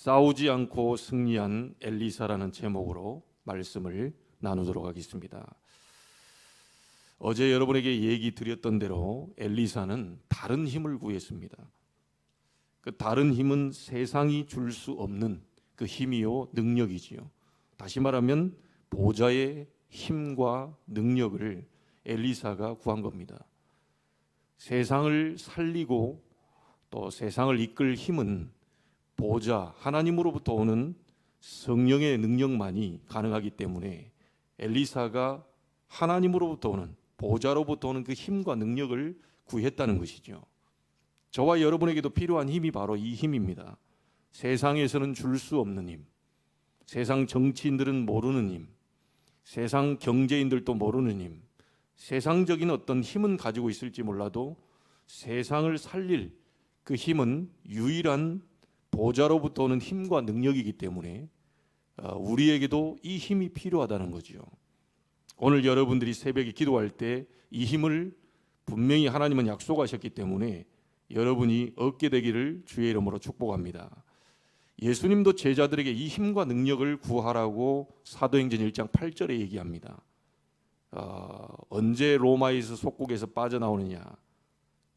싸우지 않고 승리한 엘리사라는 제목으로 말씀을 나누도록 하겠습니다. 어제 여러분에게 얘기 드렸던 대로 엘리사는 다른 힘을 구했습니다. 그 다른 힘은 세상이 줄 수 없는 그 힘이요 능력이지요. 다시 말하면 보좌의 힘과 능력을 엘리사가 구한 겁니다. 세상을 살리고 또 세상을 이끌 힘은 보좌 하나님으로부터 오는 성령의 능력만이 가능하기 때문에 엘리사가 하나님으로부터 오는 보좌로부터 오는 그 힘과 능력을 구했다는 것이죠. 저와 여러분에게도 필요한 힘이 바로 이 힘입니다. 세상에서는 줄 수 없는 힘, 세상 정치인들은 모르는 힘, 세상 경제인들도 모르는 힘, 세상적인 어떤 힘은 가지고 있을지 몰라도 세상을 살릴 그 힘은 유일한 보좌로부터 오는 힘과 능력이기 때문에 우리에게도 이 힘이 필요하다는 거죠. 오늘 여러분들이 새벽에 기도할 때 이 힘을 분명히 하나님은 약속하셨기 때문에 여러분이 얻게 되기를 주의 이름으로 축복합니다. 예수님도 제자들에게 이 힘과 능력을 구하라고 사도행전 1장 8절에 얘기합니다. 언제 로마에서 속국에서 빠져나오느냐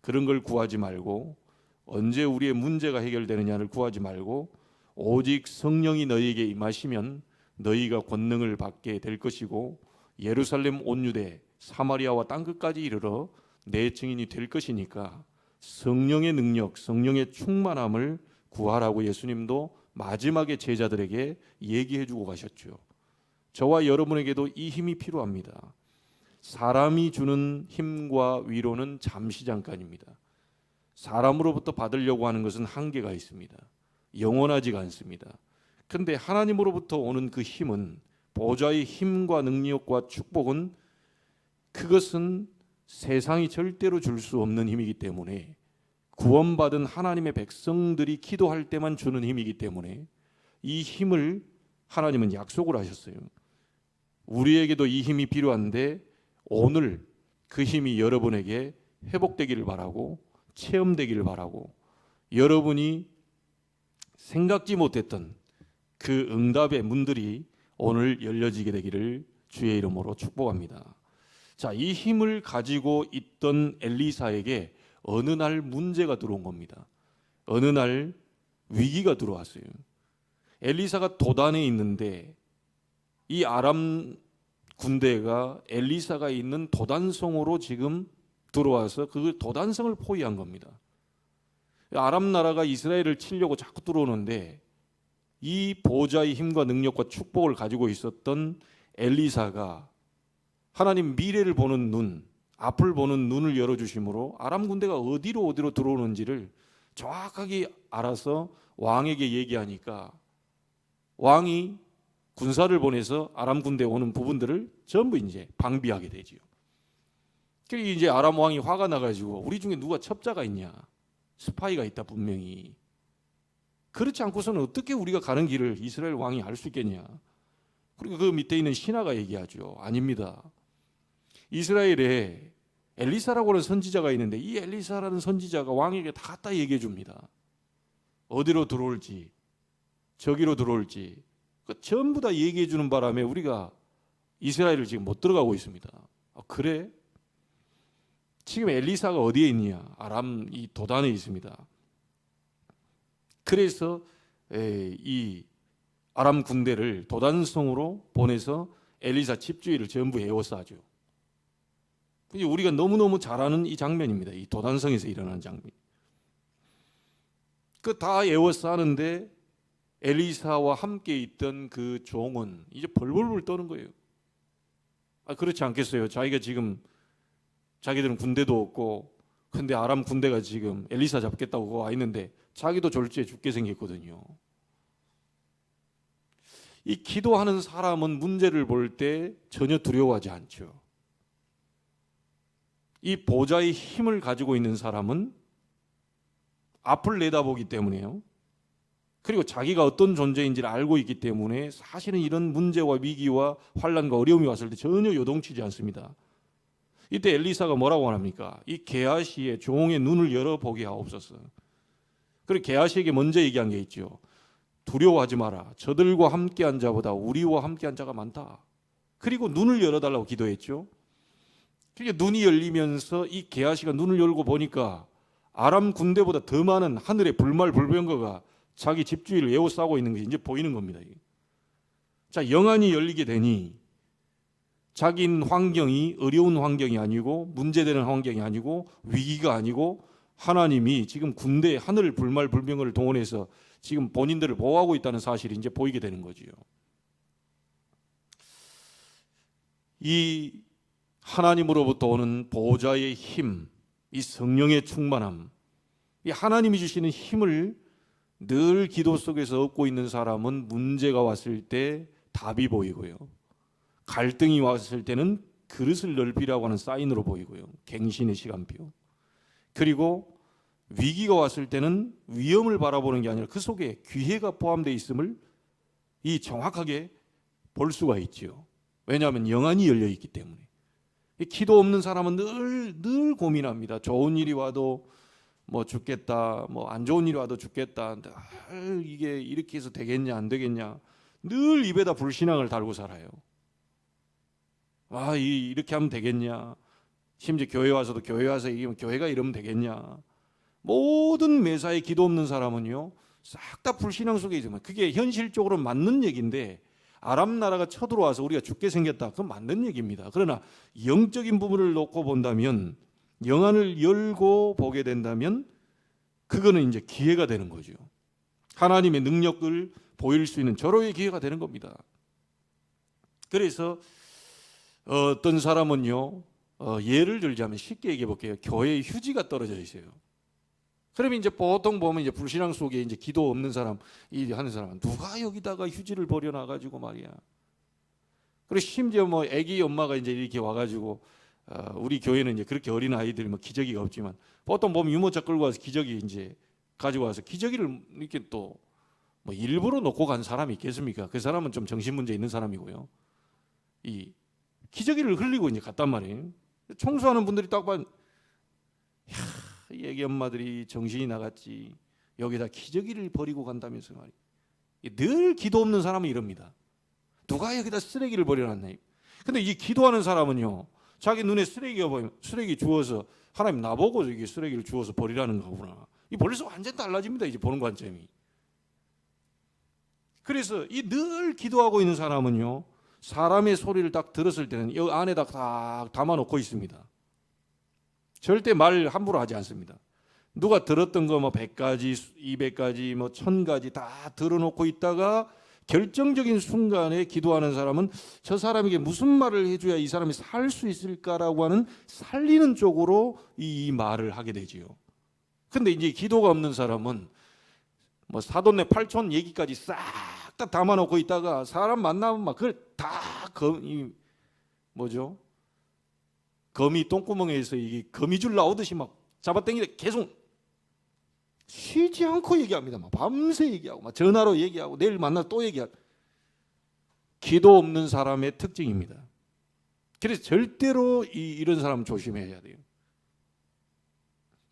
그런 걸 구하지 말고 언제 우리의 문제가 해결되느냐를 구하지 말고 오직 성령이 너희에게 임하시면 너희가 권능을 받게 될 것이고 예루살렘 온 유대 사마리아와 땅끝까지 이르러 내 증인이 될 것이니까 성령의 능력, 성령의 충만함을 구하라고 예수님도 마지막에 제자들에게 얘기해 주고 가셨죠. 저와 여러분에게도 이 힘이 필요합니다. 사람이 주는 힘과 위로는 잠시 잠깐입니다. 사람으로부터 받으려고 하는 것은 한계가 있습니다. 영원하지가 않습니다. 그런데 하나님으로부터 오는 그 힘은 보좌의 힘과 능력과 축복은 그것은 세상이 절대로 줄 수 없는 힘이기 때문에 구원받은 하나님의 백성들이 기도할 때만 주는 힘이기 때문에 이 힘을 하나님은 약속을 하셨어요. 우리에게도 이 힘이 필요한데 오늘 그 힘이 여러분에게 회복되기를 바라고 체험되기를 바라고 여러분이 생각지 못했던 그 응답의 문들이 오늘 열려지게 되기를 주의 이름으로 축복합니다. 자, 이 힘을 가지고 있던 엘리사에게 어느 날 문제가 들어온 겁니다. 어느 날 위기가 들어왔어요. 엘리사가 도단에 있는데 이 아람 군대가 엘리사가 있는 도단성으로 지금 들어와서 그 도단성을 포위한 겁니다. 아람 나라가 이스라엘을 치려고 자꾸 들어오는데 이 보좌의 힘과 능력과 축복을 가지고 있었던 엘리사가 하나님 미래를 보는 눈, 앞을 보는 눈을 열어주심으로 아람 군대가 어디로 들어오는지를 정확하게 알아서 왕에게 얘기하니까 왕이 군사를 보내서 아람 군대에 오는 부분들을 전부 이제 방비하게 되지요. 그러니까 이제 아람 왕이 화가 나가지고 우리 중에 누가 첩자가 있냐, 스파이가 있다 분명히. 그렇지 않고서는 어떻게 우리가 가는 길을 이스라엘 왕이 알 수 있겠냐. 그리고 그 밑에 있는 신하가 얘기하죠. 아닙니다. 이스라엘에 엘리사라고 하는 선지자가 있는데 이 엘리사라는 선지자가 왕에게 다 갖다 얘기해 줍니다. 어디로 들어올지, 저기로 들어올지 전부 다 얘기해 주는 바람에 우리가 이스라엘을 지금 못 들어가고 있습니다. 그래? 지금 엘리사가 어디에 있느냐? 아람 이 도단에 있습니다. 그래서 이 아람 군대를 도단성으로 보내서 엘리사 집주의를 전부 에워싸죠. 우리가 너무너무 잘 아는 이 장면입니다. 이 도단성에서 일어나는 장면. 그 다 에워싸는데 엘리사와 함께 있던 그 종은 이제 벌벌벌 떠는 거예요. 그렇지 않겠어요? 자기들은 군대도 없고 근데 아람 군대가 지금 엘리사 잡겠다고 와 있는데 자기도 졸지에 죽게 생겼거든요. 이 기도하는 사람은 문제를 볼 때 전혀 두려워하지 않죠. 이 보좌의 힘을 가지고 있는 사람은 앞을 내다보기 때문에요. 그리고 자기가 어떤 존재인지를 알고 있기 때문에 사실은 이런 문제와 위기와 환난과 어려움이 왔을 때 전혀 요동치지 않습니다. 이때 엘리사가 뭐라고 합니까? 이 게하시의 종의 눈을 열어보게 하옵소서. 그리고 게하시에게 먼저 얘기한 게 있죠. 두려워하지 마라. 저들과 함께한 자보다 우리와 함께한 자가 많다. 그리고 눈을 열어달라고 기도했죠. 그러니까 눈이 열리면서 이 게하시가 눈을 열고 보니까 아람 군대보다 더 많은 하늘의 불말불병거가 자기 집 주위를 에워싸고 있는 게 이제 보이는 겁니다. 자, 영안이 열리게 되니 자기는 환경이 어려운 환경이 아니고 문제되는 환경이 아니고 위기가 아니고 하나님이 지금 군대 하늘 불말불병거를 동원해서 지금 본인들을 보호하고 있다는 사실이 이제 보이게 되는 거지요. 이 하나님으로부터 오는 보호자의 힘, 이 성령의 충만함, 이 하나님이 주시는 힘을 늘 기도 속에서 얻고 있는 사람은 문제가 왔을 때 답이 보이고요. 갈등이 왔을 때는 그릇을 넓히라고 하는 사인으로 보이고요. 갱신의 시간표. 그리고 위기가 왔을 때는 위험을 바라보는 게 아니라 그 속에 기회가 포함되어 있음을 이 정확하게 볼 수가 있죠. 왜냐하면 영안이 열려 있기 때문에. 기도 없는 사람은 늘 고민합니다. 좋은 일이 와도 뭐 죽겠다, 뭐 안 좋은 일이 와도 죽겠다. 이게 이렇게 해서 되겠냐 안 되겠냐. 늘 입에다 불신앙을 달고 살아요. 이렇게 하면 되겠냐. 심지어 교회 와서도 교회 와서 얘기하면 교회가 이러면 되겠냐. 모든 매사에 기도 없는 사람은요, 싹 다 불신앙 속에 있지만 그게 현실적으로 맞는 얘기인데 아람 나라가 쳐들어와서 우리가 죽게 생겼다. 그건 맞는 얘기입니다. 그러나 영적인 부분을 놓고 본다면 영안을 열고 보게 된다면 그거는 이제 기회가 되는 거죠. 하나님의 능력을 보일 수 있는 절호의 기회가 되는 겁니다. 그래서 어떤 사람은요, 예를 들자면 쉽게 얘기해 볼게요. 교회에 휴지가 떨어져 있어요. 그러면 이제 보통 보면 이제 불신앙 속에 이제 기도 없는 사람, 이 하는 사람은 누가 여기다가 휴지를 버려놔 가지고 말이야. 그리고 심지어 뭐 아기 엄마가 이제 이렇게 와가지고 우리 교회는 이제 그렇게 어린 아이들이 뭐 기저귀가 없지만 보통 보면 유모차 끌고 와서 기저귀 이제 가지고 와서 기저귀를 이렇게 또 뭐 일부러 놓고 간 사람이 있겠습니까? 그 사람은 좀 정신 문제 있는 사람이고요. 이 기저귀를 흘리고 이제 갔단 말이에요. 청소하는 분들이 딱 봐, 이 애기 엄마들이 정신이 나갔지. 여기다 기저귀를 버리고 간다면서 말이에요. 늘 기도 없는 사람은 이럽니다. 누가 여기다 쓰레기를 버려놨네. 근데 이 기도하는 사람은요, 자기 눈에 쓰레기가 보이면 쓰레기 주워서 하나님 나보고 이게 쓰레기를 주워서 버리라는 거구나. 이 벌써 완전 달라집니다. 이제 보는 관점이. 그래서 이 늘 기도하고 있는 사람은요, 사람의 소리를 딱 들었을 때는 이 안에다 딱 담아놓고 있습니다. 절대 말 함부로 하지 않습니다. 누가 들었던 거 뭐 100가지, 200가지, 뭐 1000가지 다 들어놓고 있다가 결정적인 순간에 기도하는 사람은 저 사람에게 무슨 말을 해줘야 이 사람이 살 수 있을까라고 하는 살리는 쪽으로 이 말을 하게 되지요. 근데 이제 기도가 없는 사람은 뭐 사돈네 팔촌 얘기까지 싹 다 담아놓고 있다가 사람 만나면 막 그걸 다 거미 똥구멍에서 이게 거미줄 나오듯이 막 잡아당기다 계속 쉬지 않고 얘기합니다. 막 밤새 얘기하고 막 전화로 얘기하고 내일 만나 또 얘기하고. 기도 없는 사람의 특징입니다. 그래서 절대로 이런 사람 조심해야 돼요.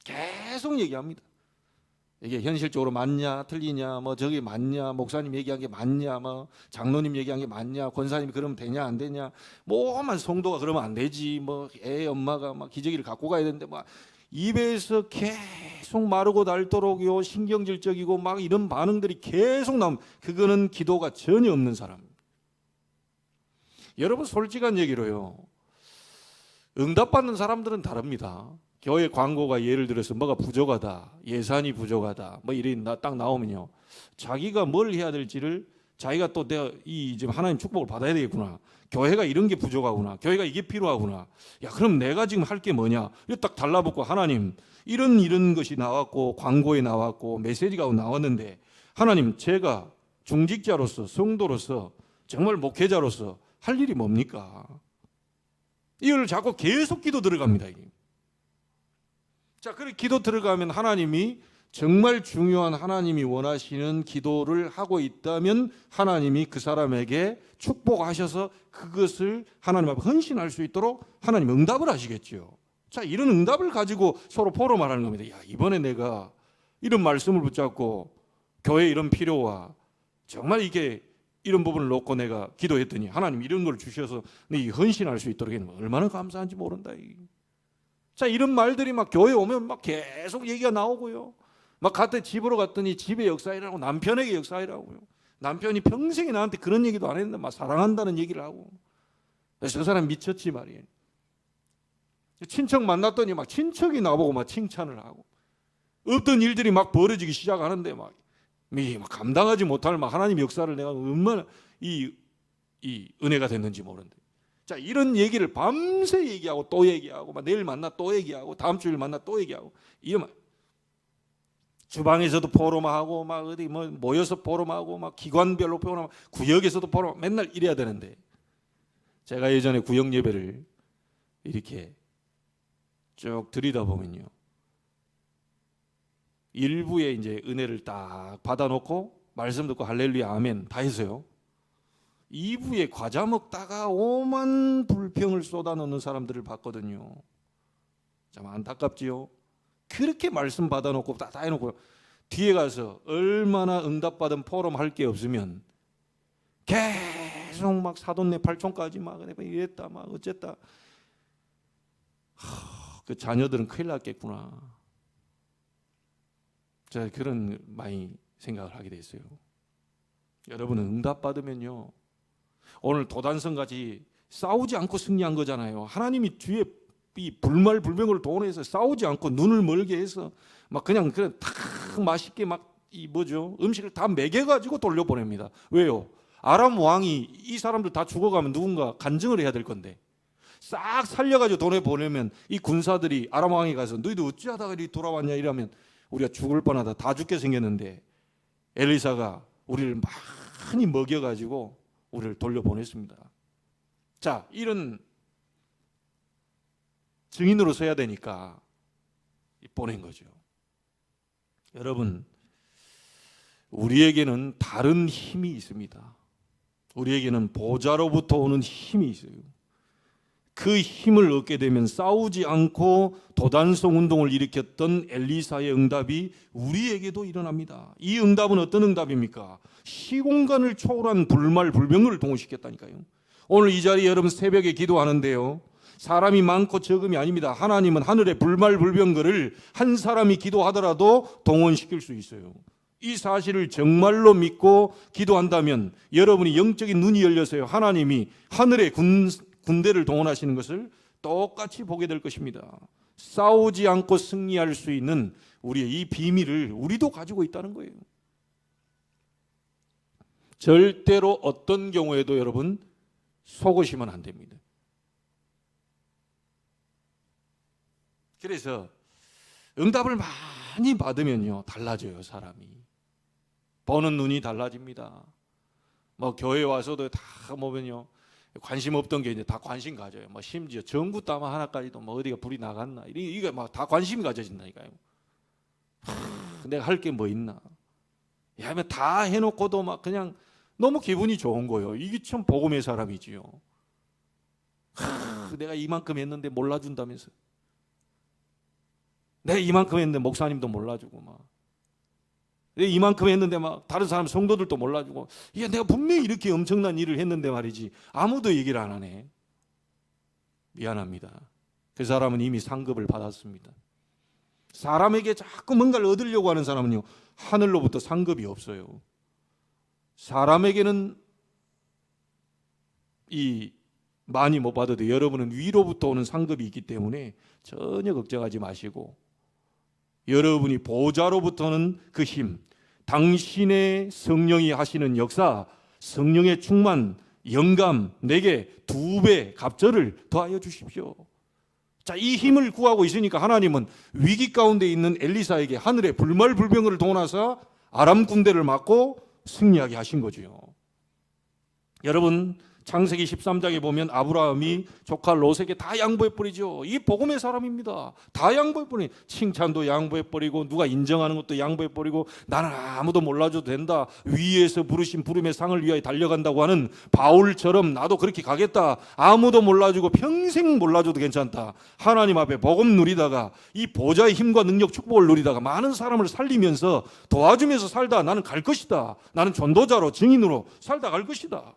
계속 얘기합니다. 이게 현실적으로 맞냐 틀리냐, 뭐 저게 맞냐, 목사님 얘기한 게 맞냐, 뭐 장로님 얘기한 게 맞냐, 권사님이 그러면 되냐 안 되냐, 뭐만 성도가 그러면 안 되지, 뭐 애 엄마가 막 기저귀를 갖고 가야 되는데 막 입에서 계속 마르고 닳도록요 신경질적이고 막 이런 반응들이 계속 나오면 그거는 기도가 전혀 없는 사람입니다. 여러분 솔직한 얘기로요, 응답받는 사람들은 다릅니다. 교회 광고가 예를 들어서 뭐가 부족하다, 예산이 부족하다, 뭐 이래 딱 나오면요, 자기가 뭘 해야 될지를 자기가 또 내가 지금 하나님 축복을 받아야 되겠구나, 교회가 이런 게 부족하구나, 교회가 이게 필요하구나, 야 그럼 내가 지금 할 게 뭐냐, 이렇게 딱 달라붙고 하나님 이런 것이 나왔고 광고에 나왔고 메시지가 나왔는데 하나님 제가 중직자로서 성도로서 정말 목회자로서 할 일이 뭡니까? 이걸 자꾸 계속 기도 들어갑니다. 이게. 자, 그렇게 기도 들어가면 하나님이 정말 중요한 하나님이 원하시는 기도를 하고 있다면 하나님이 그 사람에게 축복하셔서 그것을 하나님 앞에 헌신할 수 있도록 하나님 응답을 하시겠죠. 자, 이런 응답을 가지고 서로 포럼을 하는 겁니다. 야, 이번에 내가 이런 말씀을 붙잡고 교회 이런 필요와 정말 이게 이런 부분을 놓고 내가 기도했더니 하나님 이런 걸 주셔서 내 헌신할 수 있도록 했는 얼마나 감사한지 모른다. 자, 이런 말들이 막 교회 오면 막 계속 얘기가 나오고요. 막 갔더니 집으로 갔더니 집의 역사이라고, 남편에게 역사이라고요. 남편이 평생에 나한테 그런 얘기도 안 했는데 막 사랑한다는 얘기를 하고. 그래서 저 사람 미쳤지 말이에요. 친척 만났더니 막 친척이 나보고 막 칭찬을 하고, 없던 일들이 막 벌어지기 시작하는데 막 감당하지 못할 막 하나님 역사를 내가 얼마나 이 은혜가 됐는지 모르는데. 자, 이런 얘기를 밤새 얘기하고 또 얘기하고, 막 내일 만나 또 얘기하고, 다음 주일 만나 또 얘기하고, 이러면 주방에서도 포럼하고, 막 어디 뭐 모여서 포럼하고, 막 기관별로 포럼하고, 구역에서도 포럼, 맨날 이래야 되는데, 제가 예전에 구역 예배를 이렇게 쭉 들이다 보면요, 일부에 이제 은혜를 딱 받아놓고 말씀 듣고 할렐루야 아멘 다 해서요, 2부에 과자 먹다가 오만 불평을 쏟아놓는 사람들을 봤거든요. 참 안타깝지요. 그렇게 말씀 받아놓고 다 해놓고 뒤에 가서 얼마나 응답받은 포럼 할 게 없으면 계속 막 사돈네 팔촌까지 막 이랬다 막 어쨌다. 그 자녀들은 큰일 났겠구나. 제가 그런 많이 생각을 하게 됐어요. 여러분은 응답받으면요, 오늘 도단성같이 싸우지 않고 승리한 거잖아요. 하나님이 뒤에 이 불말불병을 동원해서 싸우지 않고 눈을 멀게 해서 막 그냥 탁 맛있게 막 이 뭐죠, 음식을 다 먹여가지고 돌려보냅니다. 왜요? 아람 왕이 이 사람들 다 죽어가면 누군가 간증을 해야 될 건데 싹 살려가지고 보내면 이 군사들이 아람 왕이 가서 너희들 어찌하다가 이리 돌아왔냐 이러면 우리가 죽을 뻔하다, 다 죽게 생겼는데 엘리사가 우리를 많이 먹여가지고 우리를 돌려보냈습니다. 자, 이런 증인으로 서야 되니까 보낸 거죠. 여러분, 우리에게는 다른 힘이 있습니다. 우리에게는 보좌로부터 오는 힘이 있어요. 그 힘을 얻게 되면 싸우지 않고 도단성 운동을 일으켰던 엘리사의 응답이 우리에게도 일어납니다. 이 응답은 어떤 응답입니까? 시공간을 초월한 불말불병을 동원시켰다니까요. 오늘 이 자리에 여러분 새벽에 기도하는데요, 사람이 많고 적음이 아닙니다. 하나님은 하늘의 불말불병거를 한 사람이 기도하더라도 동원시킬 수 있어요. 이 사실을 정말로 믿고 기도한다면 여러분이 영적인 눈이 열려서요, 하나님이 하늘의 군대를 동원하시는 것을 똑같이 보게 될 것입니다. 싸우지 않고 승리할 수 있는 우리의 이 비밀을 우리도 가지고 있다는 거예요. 절대로 어떤 경우에도 여러분 속으시면 안 됩니다. 그래서 응답을 많이 받으면요, 달라져요. 사람이 보는 눈이 달라집니다. 뭐 교회 와서도 다 보면요, 관심 없던 게 이제 다 관심 가져요. 뭐 심지어 전구 따마 하나까지도 뭐 어디가 불이 나갔나 이게 막 다 관심이 가져진다니까요. 내가 할 게 뭐 있나? 하면 다 해놓고도 막 그냥 너무 기분이 좋은 거예요. 이게 참 복음의 사람이지요. 내가 이만큼 했는데 몰라준다면서. 내가 이만큼 했는데 목사님도 몰라주고 막. 내가 이만큼 했는데 막 다른 사람 성도들도 몰라주고. 이게 내가 분명히 이렇게 엄청난 일을 했는데 말이지 아무도 얘기를 안 하네. 미안합니다. 그 사람은 이미 상급을 받았습니다. 사람에게 자꾸 뭔가를 얻으려고 하는 사람은요, 하늘로부터 상급이 없어요. 사람에게는 이 많이 못 받아도 여러분은 위로부터 오는 상급이 있기 때문에 전혀 걱정하지 마시고, 여러분이 보좌로부터는 그 힘, 당신의 성령이 하시는 역사, 성령의 충만, 영감 내게 2배 갑절을 더하여 주십시오. 자, 이 힘을 구하고 있으니까 하나님은 위기 가운데 있는 엘리사에게 하늘의 불말불병을 동원해서 아람 군대를 막고 승리하게 하신 거죠. 여러분, 창세기 13장에 보면 아브라함이 조카 롯에게 다 양보해버리죠. 이 복음의 사람입니다. 다 양보해버리고 칭찬도 양보해버리고 누가 인정하는 것도 양보해버리고 나는 아무도 몰라줘도 된다. 위에서 부르신 부름의 상을 위하여 달려간다고 하는 바울처럼 나도 그렇게 가겠다. 아무도 몰라주고 평생 몰라줘도 괜찮다. 하나님 앞에 복음 누리다가 이 보좌의 힘과 능력 축복을 누리다가 많은 사람을 살리면서 도와주면서 살다 나는 갈 것이다. 나는 전도자로 증인으로 살다 갈 것이다.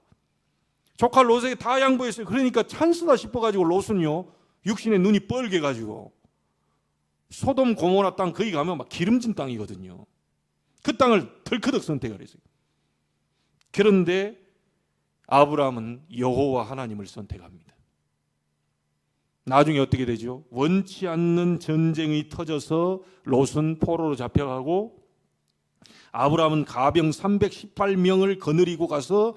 조카 롯에게 다 양보했어요. 그러니까 찬스다 싶어가지고 롯은요 육신의 눈이 뻘게 가지고 소돔 고모라 땅 거기 가면 막 기름진 땅이거든요. 그 땅을 덜커덕 선택을 했어요. 그런데 아브라함은 여호와 하나님을 선택합니다. 나중에 어떻게 되죠? 원치 않는 전쟁이 터져서 롯은 포로로 잡혀가고 아브라함은 가병 318명을 거느리고 가서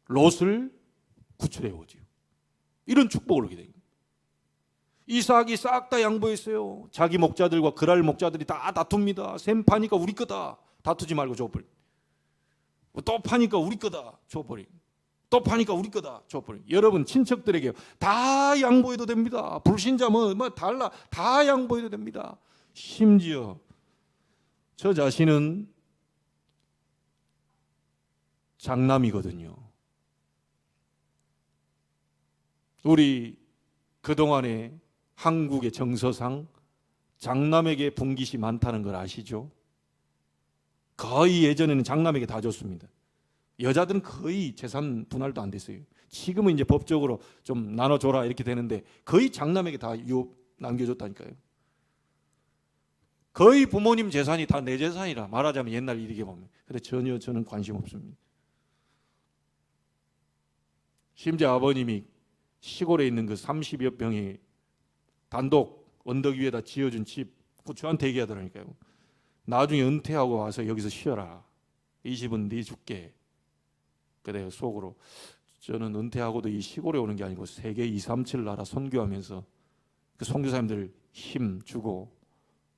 롯을 구출해 오지요. 이런 축복을 얻게 됩니다. 이삭이 싹 다 양보했어요. 자기 목자들과 그랄 목자들이 다 다툽니다. 샘 파니까 우리 거다. 다투지 말고 줘버리. 또 파니까 우리 거다. 줘버리. 또 파니까 우리 거다. 줘버리. 여러분 친척들에게 다 양보해도 됩니다. 불신자 뭐 달라 다 양보해도 됩니다. 심지어 저 자신은 장남이거든요. 우리 그동안에 한국의 정서상 장남에게 분깃이 많다는 걸 아시죠? 거의 예전에는 장남에게 다 줬습니다. 여자들은 거의 재산 분할도 안 됐어요. 지금은 이제 법적으로 좀 나눠줘라 이렇게 되는데 거의 장남에게 다 남겨줬다니까요. 거의 부모님 재산이 다 내 재산이라 말하자면 옛날 일이게 보면. 근데 전혀 저는 관심 없습니다. 심지어 아버님이 시골에 있는 그 30여 평의 단독 언덕 위에다 지어준 집 저한테 얘기하더라니까요. 나중에 은퇴하고 와서 여기서 쉬어라. 이 집은 네 줄게. 그래요. 속으로 저는 은퇴하고도 이 시골에 오는 게 아니고 세계 237 나라 선교하면서 그 선교사님들 힘 주고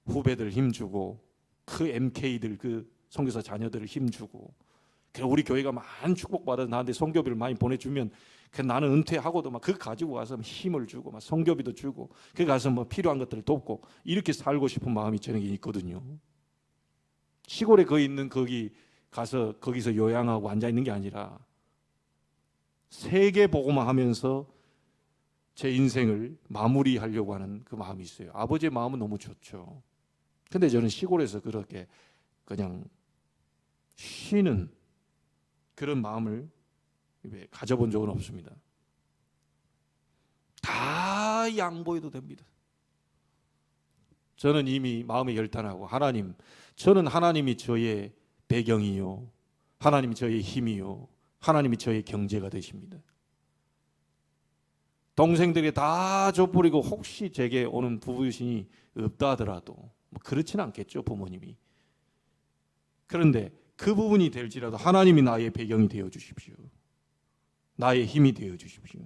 후배들 힘 주고 그 MK들 그 선교사 자녀들 힘 주고 우리 교회가 많은 축복받아서 나한테 선교비를 많이 보내주면 나는 은퇴하고도 막 그거 가지고 가서 힘을 주고 막 선교비도 주고 그 가서 뭐 필요한 것들을 돕고 이렇게 살고 싶은 마음이 저에게 있거든요. 시골에 거기 있는 거기 가서 거기서 요양하고 앉아 있는 게 아니라 세계 복음화 하면서 제 인생을 마무리하려고 하는 그 마음이 있어요. 아버지의 마음은 너무 좋죠. 근데 저는 시골에서 그렇게 그냥 쉬는 그런 마음을 가져본 적은 없습니다. 다 양보해도 됩니다. 저는 이미 마음에 결단하고 하나님, 저는 하나님이 저의 배경이요, 하나님이 저의 힘이요, 하나님이 저의 경제가 되십니다. 동생들에게 다 줘버리고 혹시 제게 오는 부부신이 없다 하더라도 뭐 그렇지는 않겠죠, 부모님이. 그런데 그 부분이 될지라도 하나님이 나의 배경이 되어 주십시오. 나의 힘이 되어 주십시오.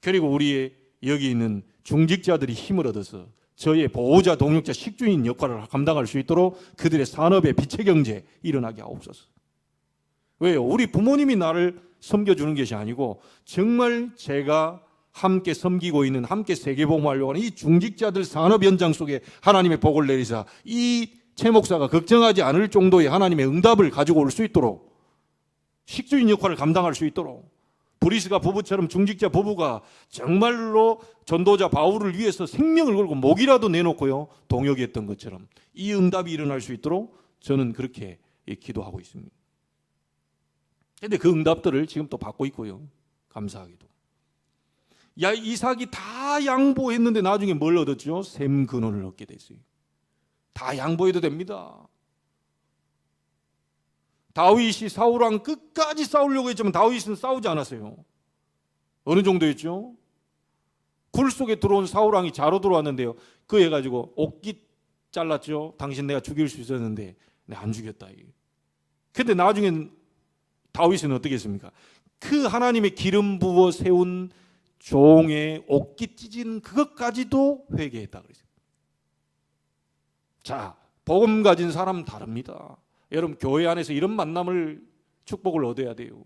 그리고 우리의 여기 있는 중직자들이 힘을 얻어서 저의 보호자, 동역자, 식주인 역할을 감당할 수 있도록 그들의 산업의 빛의 경제 일어나게 하옵소서. 왜요? 우리 부모님이 나를 섬겨주는 것이 아니고 정말 제가 함께 섬기고 있는, 함께 세계복음하려고 하는 이 중직자들 산업 현장 속에 하나님의 복을 내리사 이 최 목사가 걱정하지 않을 정도의 하나님의 응답을 가지고 올 수 있도록, 식주인 역할을 감당할 수 있도록, 브리스가 부부처럼 중직자 부부가 정말로 전도자 바울을 위해서 생명을 걸고 목이라도 내놓고요 동역했던 것처럼 이 응답이 일어날 수 있도록 저는 그렇게 기도하고 있습니다. 그런데 그 응답들을 지금 또 받고 있고요, 감사하게도. 이삭이 다 양보했는데 나중에 뭘 얻었죠? 샘 근원을 얻게 됐어요. 다 양보해도 됩니다. 다윗이 사울왕 끝까지 싸우려고 했지만 다윗은 싸우지 않았어요. 어느 정도였죠? 굴 속에 들어온 사울왕이 자로 들어왔는데요, 그 해가지고 옷깃 잘랐죠. 당신 내가 죽일 수 있었는데 내가 안 죽였다. 근데 나중엔 다윗은 어떻게 했습니까? 그 하나님의 기름 부어 세운 종의 옷깃 찢은 그것까지도 회개했다 그랬어요. 자, 복음 가진 사람 다릅니다. 여러분 교회 안에서 이런 만남을 축복을 얻어야 돼요.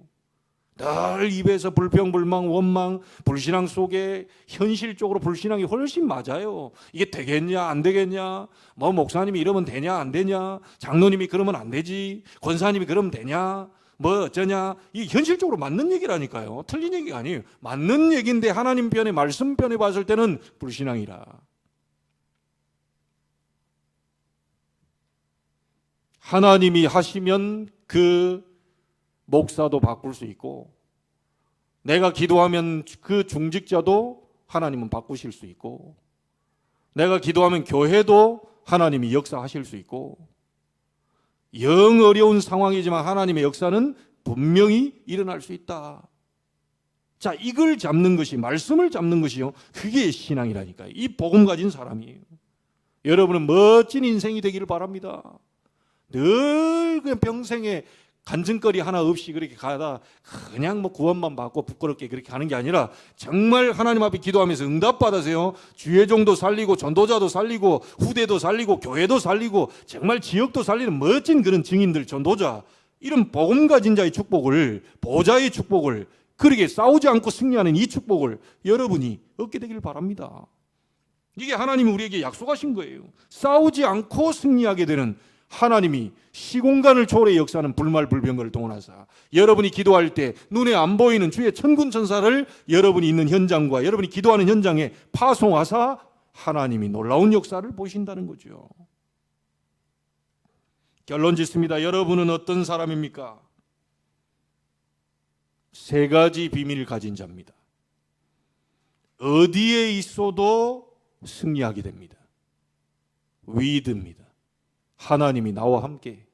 늘 입에서 불평불망 원망 불신앙 속에 현실적으로 불신앙이 훨씬 맞아요. 이게 되겠냐 안 되겠냐, 뭐 목사님이 이러면 되냐 안 되냐, 장로님이 그러면 안 되지, 권사님이 그러면 되냐, 뭐 어쩌냐, 이 현실적으로 맞는 얘기라니까요. 틀린 얘기가 아니에요. 맞는 얘기인데 하나님 편에 말씀 편에 봤을 때는 불신앙이라. 하나님이 하시면 그 목사도 바꿀 수 있고, 내가 기도하면 그 중직자도 하나님은 바꾸실 수 있고, 내가 기도하면 교회도 하나님이 역사하실 수 있고, 영 어려운 상황이지만 하나님의 역사는 분명히 일어날 수 있다. 자, 이걸 잡는 것이, 말씀을 잡는 것이요, 그게 신앙이라니까요. 이 복음 가진 사람이에요. 여러분은 멋진 인생이 되기를 바랍니다. 늘 그냥 평생에 간증거리 하나 없이 그렇게 가다 그냥 뭐 구원만 받고 부끄럽게 그렇게 가는 게 아니라 정말 하나님 앞에 기도하면서 응답받으세요. 주회종도 살리고 전도자도 살리고 후대도 살리고 교회도 살리고 정말 지역도 살리는 멋진 그런 증인들, 전도자, 이런 복음 가진 자의 축복을, 보좌의 축복을, 그렇게 싸우지 않고 승리하는 이 축복을 여러분이 얻게 되길 바랍니다. 이게 하나님이 우리에게 약속하신 거예요. 싸우지 않고 승리하게 되는, 하나님이 시공간을 초월해 역사하는 불말불병거를 동원하사 여러분이 기도할 때 눈에 안 보이는 주의 천군 천사를 여러분이 있는 현장과 여러분이 기도하는 현장에 파송하사 하나님이 놀라운 역사를 보신다는 거죠. 결론 짓습니다. 여러분은 어떤 사람입니까? 세 가지 비밀을 가진 자입니다. 어디에 있어도 승리하게 됩니다. 위드입니다. 하나님이 나와 함께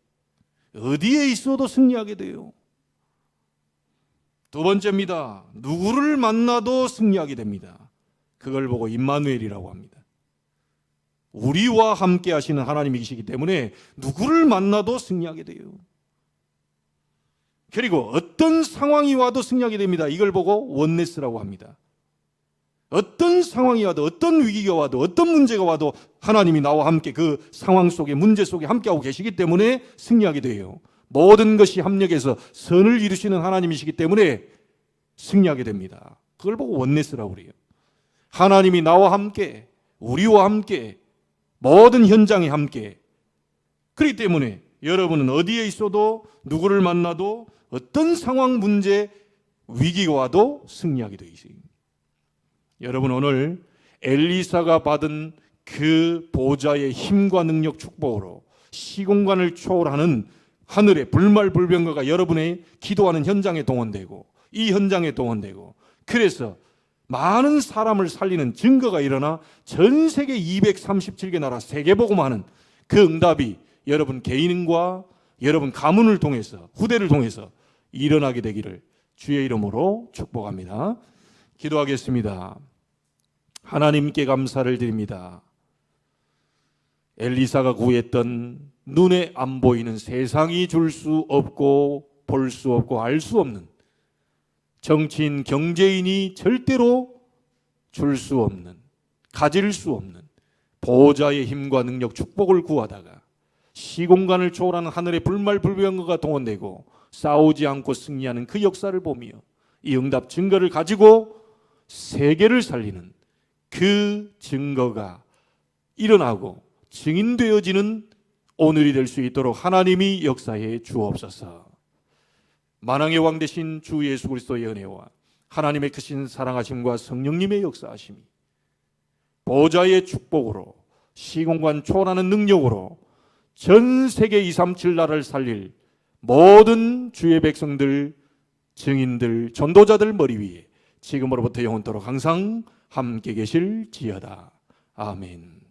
어디에 있어도 승리하게 돼요. 두 번째입니다. 누구를 만나도 승리하게 됩니다. 그걸 보고 임마누엘이라고 합니다. 우리와 함께 하시는 하나님이시기 때문에 누구를 만나도 승리하게 돼요. 그리고 어떤 상황이 와도 승리하게 됩니다. 이걸 보고 원네스라고 합니다. 어떤 상황이 와도, 어떤 위기가 와도, 어떤 문제가 와도 하나님이 나와 함께 그 상황 속에, 문제 속에 함께하고 계시기 때문에 승리하게 돼요. 모든 것이 합력해서 선을 이루시는 하나님이시기 때문에 승리하게 됩니다. 그걸 보고 원네스라고 그래요. 하나님이 나와 함께, 우리와 함께, 모든 현장에 함께. 그렇기 때문에 여러분은 어디에 있어도, 누구를 만나도, 어떤 상황, 문제, 위기가 와도 승리하게 되어 있어요. 여러분, 오늘 엘리사가 받은 그 보좌의 힘과 능력 축복으로 시공간을 초월하는 하늘의 불말불병거가 여러분의 기도하는 현장에 동원되고, 이 현장에 동원되고, 그래서 많은 사람을 살리는 증거가 일어나 전 세계 237개 나라 세계복음하는 그 응답이 여러분 개인과 여러분 가문을 통해서, 후대를 통해서 일어나게 되기를 주의 이름으로 축복합니다. 기도하겠습니다. 하나님께 감사를 드립니다. 엘리사가 구했던 눈에 안 보이는, 세상이 줄 수 없고 볼 수 없고 알 수 없는, 정치인, 경제인이 절대로 줄 수 없는, 가질 수 없는 보호자의 힘과 능력, 축복을 구하다가 시공간을 초월하는 하늘의 불말불병거가 동원되고 싸우지 않고 승리하는 그 역사를 보며 이 응답 증거를 가지고 세계를 살리는 그 증거가 일어나고 증인되어지는 오늘이 될 수 있도록 하나님이 역사해 주옵소서. 만왕의 왕 되신 주 예수 그리스도의 은혜와 하나님의 크신 사랑하심과 성령님의 역사하심이 보좌의 축복으로 시공간 초월하는 능력으로 전 세계 237 나라를 살릴 모든 주의 백성들, 증인들, 전도자들 머리 위에 지금으로부터 영원토록 항상 함께 계실지어다. 아멘.